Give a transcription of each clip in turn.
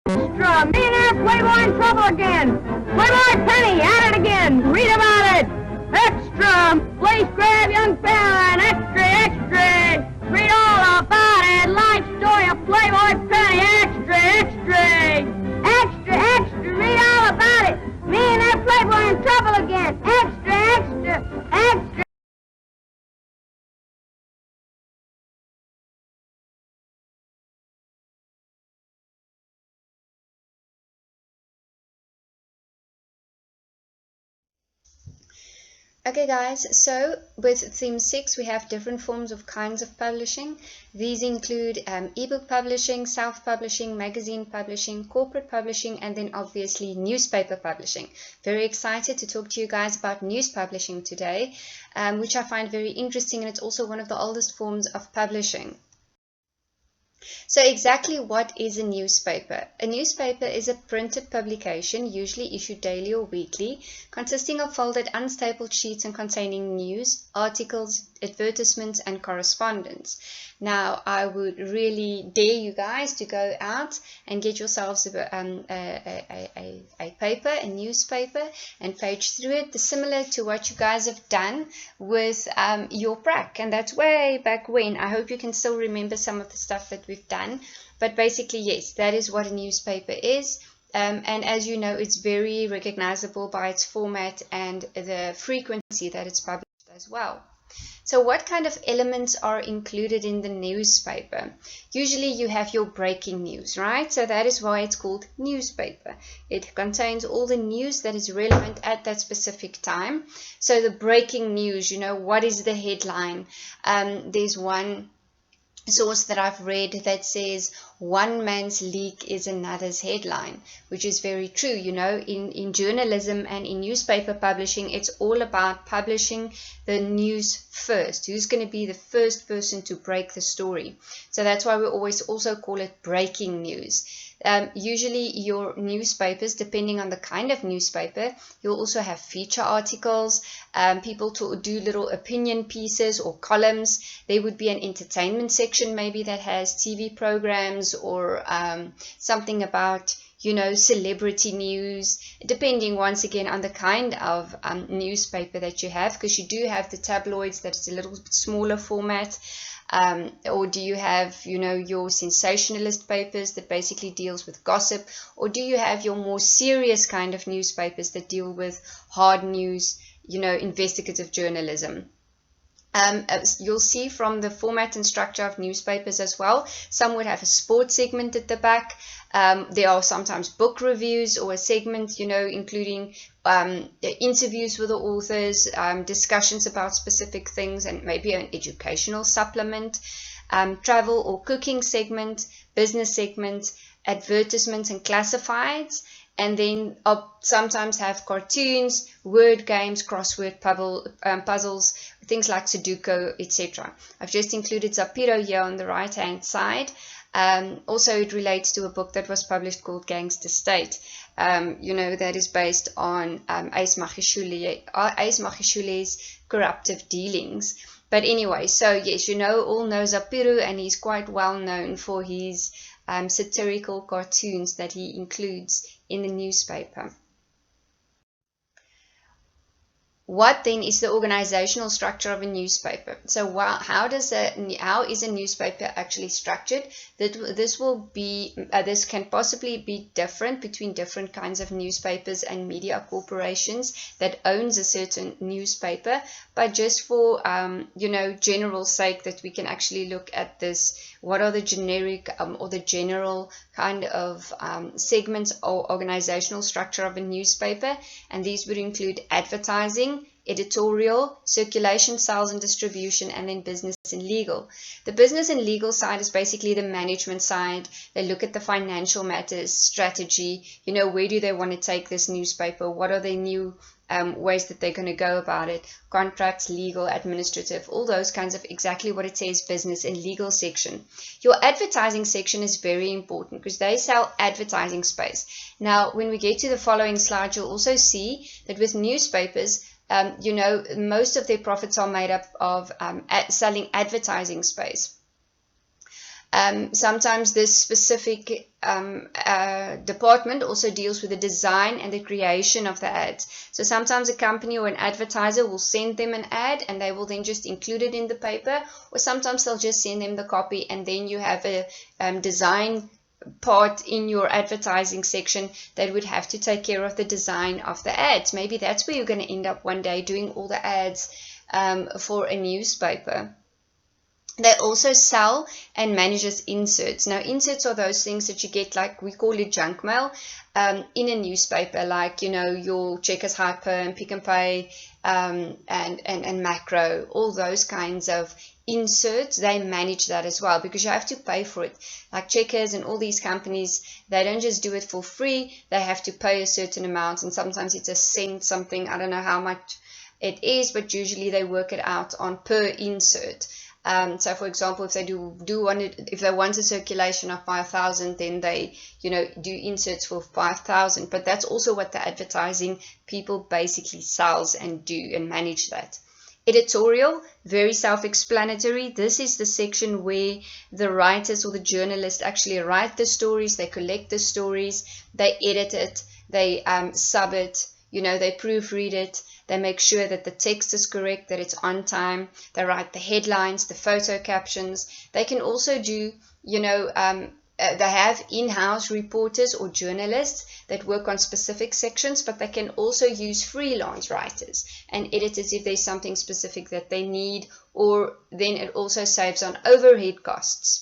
Extra! Millionaire Playboy in trouble again! Playboy Penny at it again! Read about it! Extra! Please grab young Caroline! Extra, extra! Read all about it! Life story of Playboy Penny! Extra, extra! Extra, extra! Read all about it! Millionaire Playboy in trouble again! Extra, extra! Extra! Okay guys, so with theme 6 we have different forms of kinds of publishing. These include ebook publishing, self-publishing, magazine publishing, corporate publishing, and then obviously newspaper publishing. Very excited to talk to you guys about news publishing today, which I find very interesting, and it's also one of the oldest forms of publishing. So exactly what is a newspaper? A newspaper is a printed publication, usually issued daily or weekly, consisting of folded unstapled sheets and containing news, articles, advertisements, and correspondence. Now, I would really dare you guys to go out and get yourselves a paper, a newspaper, and page through it, similar to what you guys have done with your prac, and that's way back when. I hope you can still remember some of the stuff that we've done, but basically, yes, that is what a newspaper is. And as you know, it's very recognizable by its format and the frequency that it's published as well. So what kind of elements are included in the newspaper? Usually you have your breaking news, right? So that is why it's called newspaper. It contains all the news that is relevant at that specific time. So the breaking news, you know, what is the headline? There's one source that I've read that says one man's leak is another's headline, which is very true. You know, in journalism and in newspaper publishing, it's all about publishing the news first. Who's going to be the first person to break the story? So that's why we always also call it breaking news. Usually your newspapers, depending on the kind of newspaper, you'll also have feature articles, people to do little opinion pieces or columns. There would be an entertainment section maybe that has TV programs or something about, you know, celebrity news, depending once again on the kind of newspaper that you have, because you do have the tabloids that is a little bit smaller format. Or do you have, you know, your sensationalist papers that basically deals with gossip, or do you have your more serious kind of newspapers that deal with hard news, you know, investigative journalism? You'll see from the format and structure of newspapers as well, some would have a sports segment at the back. There are sometimes book reviews or a segment, you know, including interviews with the authors, discussions about specific things, and maybe an educational supplement, travel or cooking segment, business segment, advertisements and classifieds. And then I'll sometimes have cartoons, word games, crossword puzzles, things like Sudoku, etc. I've just included Zapiro here on the right hand side. Also, it relates to a book that was published called Gangster State. You know, that is based on Ace Magishule's corruptive dealings. But anyway, so yes, you know, all know Zapiro, and he's quite well known for his satirical cartoons that he includes in the newspaper. What then is the organizational structure of a newspaper? So how is a newspaper actually structured? This can possibly be different between different kinds of newspapers and media corporations that owns a certain newspaper. But just for you know, general sake, that we can actually look at this, what are the generic or the general kind of segments or organizational structure of a newspaper? And these would include advertising, editorial, circulation, sales and distribution, and then business and legal. The business and legal side is basically the management side. They look at the financial matters, strategy, you know, where do they want to take this newspaper? What are their new ways that they're going to go about it? Contracts, legal, administrative, all those kinds of exactly what it says, business and legal section. Your advertising section is very important because they sell advertising space. Now, when we get to the following slide, you'll also see that with newspapers, you know, most of their profits are made up of selling advertising space. Sometimes this specific department also deals with the design and the creation of the ads. So sometimes a company or an advertiser will send them an ad and they will then just include it in the paper, or sometimes they'll just send them the copy, and then you have a design part in your advertising section that would have to take care of the design of the ads. Maybe that's where you're going to end up one day, doing all the ads for a newspaper. They also sell and manages inserts. Now, inserts are those things that you get, like we call it junk mail, in a newspaper, like, you know, your Checkers Hyper and Pick n Pay and Macro, all those kinds of inserts. They manage that as well, because you have to pay for it. Like Checkers and all these companies, they don't just do it for free. They have to pay a certain amount, and sometimes it's a cent something. I don't know how much it is, but usually they work it out on per insert. So, for example, if they if they want a circulation of 5,000, then they, you know, do inserts for 5,000. But that's also what the advertising people basically sells and do and manage that. Editorial, very self-explanatory. This is the section where the writers or the journalists actually write the stories, they collect the stories, they edit it, they sub it, you know, they proofread it. They make sure that the text is correct, that it's on time. They write the headlines, the photo captions. They can also do, you know, they have in-house reporters or journalists that work on specific sections, but they can also use freelance writers and editors if there's something specific that they need, or then it also saves on overhead costs.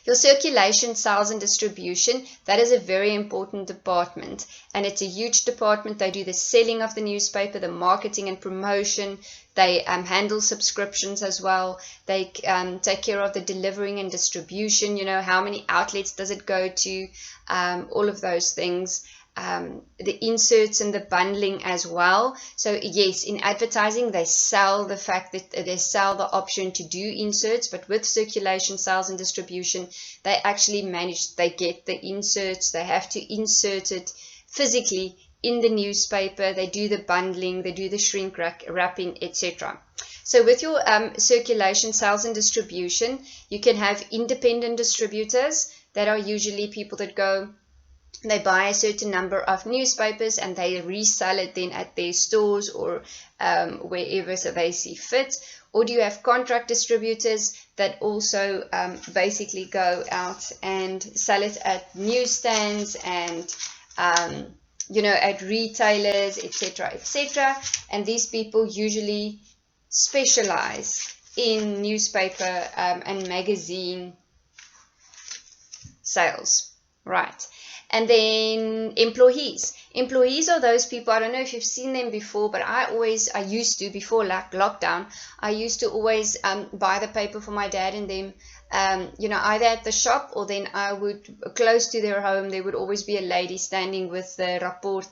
Your circulation, sales and distribution, that is a very important department, and it's a huge department. They do the selling of the newspaper, the marketing and promotion. They handle subscriptions as well. They take care of the delivering and distribution, you know, how many outlets does it go to, all of those things. The inserts and the bundling as well. So yes, in advertising they sell the fact that they sell the option to do inserts, but with circulation, sales and distribution, they actually manage, they get the inserts, they have to insert it physically in the newspaper, they do the bundling, they do the shrink wrapping, etc. So with your circulation, sales and distribution, you can have independent distributors that are usually people that go, they buy a certain number of newspapers and they resell it then at their stores or wherever so they see fit. Or do you have contract distributors that also basically go out and sell it at newsstands and you know, at retailers, etc., etc. And these people usually specialize in newspaper and magazine sales, right? And then employees. Employees are those people, I don't know if you've seen them before, but I used to, before lockdown, I used to always buy the paper for my dad and them, you know, either at the shop or then I would, close to their home, there would always be a lady standing with the Rapport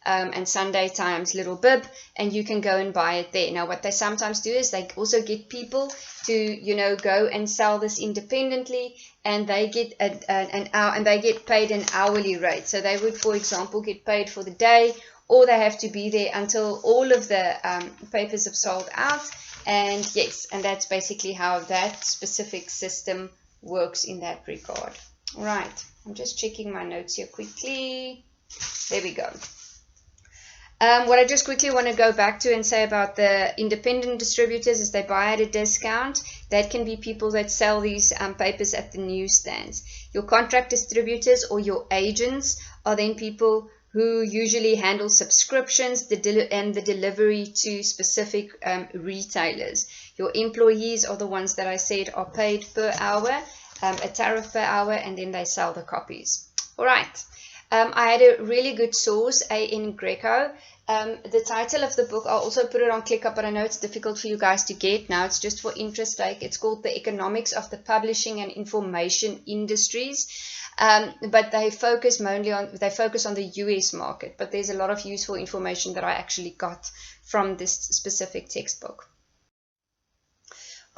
and Sunday Times little bib, and you can go and buy it there. Now, what they sometimes do is they also get people to, you know, go and sell this independently, and they get an hour, and they get paid an hourly rate. So they would, for example, get paid for the day, or they have to be there until all of the papers have sold out. And yes, and that's basically how that specific system works in that regard. All right, I'm just checking my notes here quickly. There we go. What I just quickly want to go back to and say about the independent distributors is they buy at a discount. That can be people that sell these papers at the newsstands. Your contract distributors or your agents are then people who usually handle subscriptions and the delivery to specific retailers. Your employees are the ones that I said are paid per hour, a tariff per hour, and then they sell the copies. All right. I had a really good source, A.N. Greco. The title of the book, I'll also put it on ClickUp, but I know it's difficult for you guys to get now. It's just for interest sake. It's called The Economics of the Publishing and Information Industries. But they focus on the US market. But there's a lot of useful information that I actually got from this specific textbook.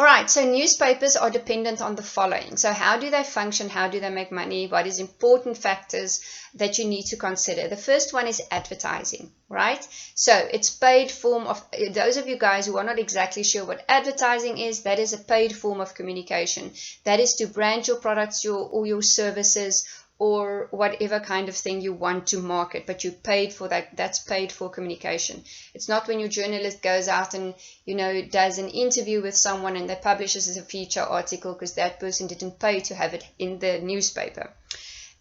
All right, so newspapers are dependent on the following. So how do they function? How do they make money? What is important factors that you need to consider? The first one is advertising, right? So it's paid form of, those of you guys who are not exactly sure what advertising is, that is a paid form of communication. That is to brand your products or your services or whatever kind of thing you want to market, but you paid for that. That's paid for communication. It's not when your journalist goes out and, you know, does an interview with someone and they publish it as a feature article because that person didn't pay to have it in the newspaper.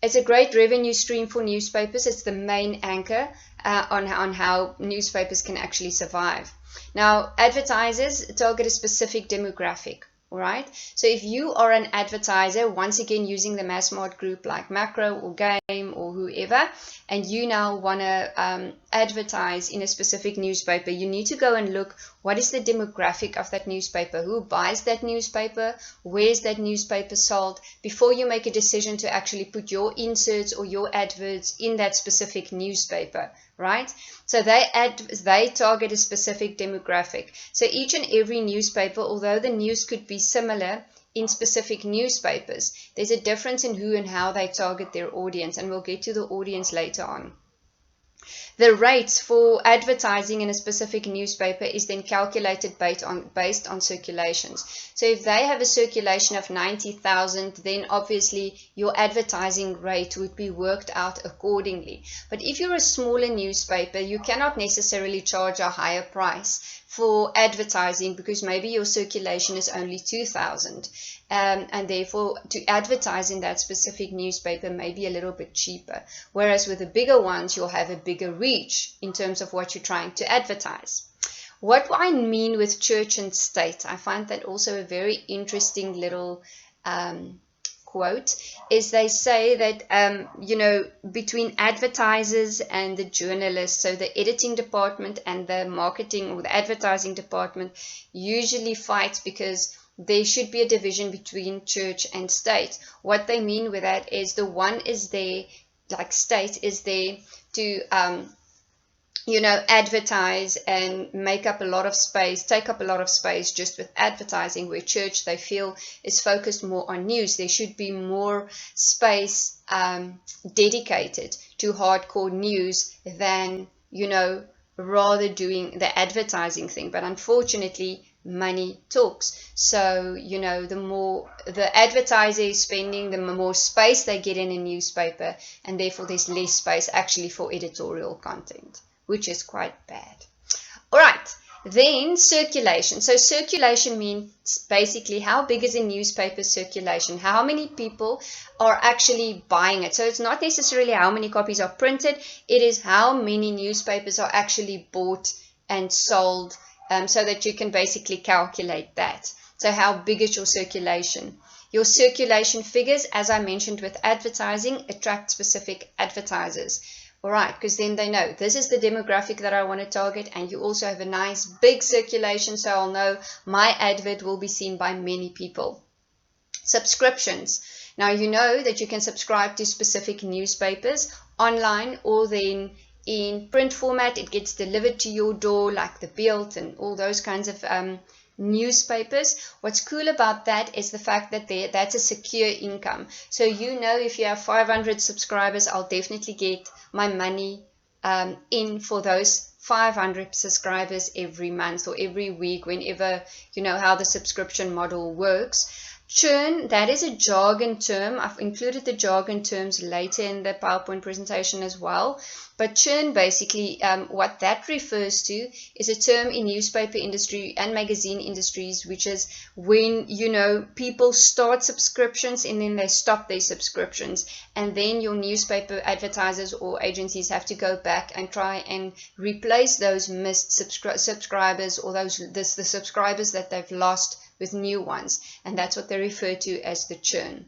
It's a great revenue stream for newspapers. It's the main anchor on how newspapers can actually survive. Now, advertisers target a specific demographic. All right. So if you are an advertiser, once again using the Massmart group like Makro or Game or whoever, and you now want to advertise in a specific newspaper, you need to go and look what is the demographic of that newspaper, who buys that newspaper, where is that newspaper sold, before you make a decision to actually put your inserts or your adverts in that specific newspaper, right? So they target a specific demographic. So each and every newspaper, although the news could be similar in specific newspapers, there's a difference in who and how they target their audience, and we'll get to the audience later on. The rates for advertising in a specific newspaper is then calculated based on circulations. So if they have a circulation of 90,000, then obviously your advertising rate would be worked out accordingly. But if you're a smaller newspaper, you cannot necessarily charge a higher price for advertising because maybe your circulation is only 2,000. And therefore to advertise in that specific newspaper may be a little bit cheaper. Whereas with the bigger ones, you'll have a bigger reach in terms of what you're trying to advertise. What I mean with church and state, I find that also a very interesting little quote, is they say that, between advertisers and the journalists, so the editing department and the marketing or the advertising department usually fight because there should be a division between church and state. What they mean with that is the one is there, like state is there to, advertise and take up a lot of space just with advertising, where church they feel is focused more on news. There should be more space dedicated to hardcore news than, rather doing the advertising thing. But unfortunately, money talks. So, the more the advertiser is spending, the more space they get in a newspaper, and therefore there's less space actually for editorial content, which is quite bad. All right, then circulation. So circulation means basically how big is a newspaper circulation, how many people are actually buying it. So it's not necessarily how many copies are printed, it is how many newspapers are actually bought and sold, so that you can basically calculate that. So how big is your circulation? Your circulation figures, as I mentioned with advertising, attract specific advertisers. All right, because then they know this is the demographic that I want to target, and you also have a nice big circulation, so I'll know my advert will be seen by many people. Subscriptions. Now you know that you can subscribe to specific newspapers online, or then in print format, it gets delivered to your door, like the Beeld and all those kinds of newspapers. What's cool about that is the fact that that's a secure income. So if you have 500 subscribers, I'll definitely get my money in for those 500 subscribers every month or every week, whenever, how the subscription model works. Churn, that is a jargon term. I've included the jargon terms later in the PowerPoint presentation as well. But churn, basically, what that refers to is a term in newspaper industry and magazine industries, which is when, people start subscriptions and then they stop their subscriptions. And then your newspaper advertisers or agencies have to go back and try and replace those missed subscribers or the subscribers that they've lost with new ones, and that's what they refer to as the churn.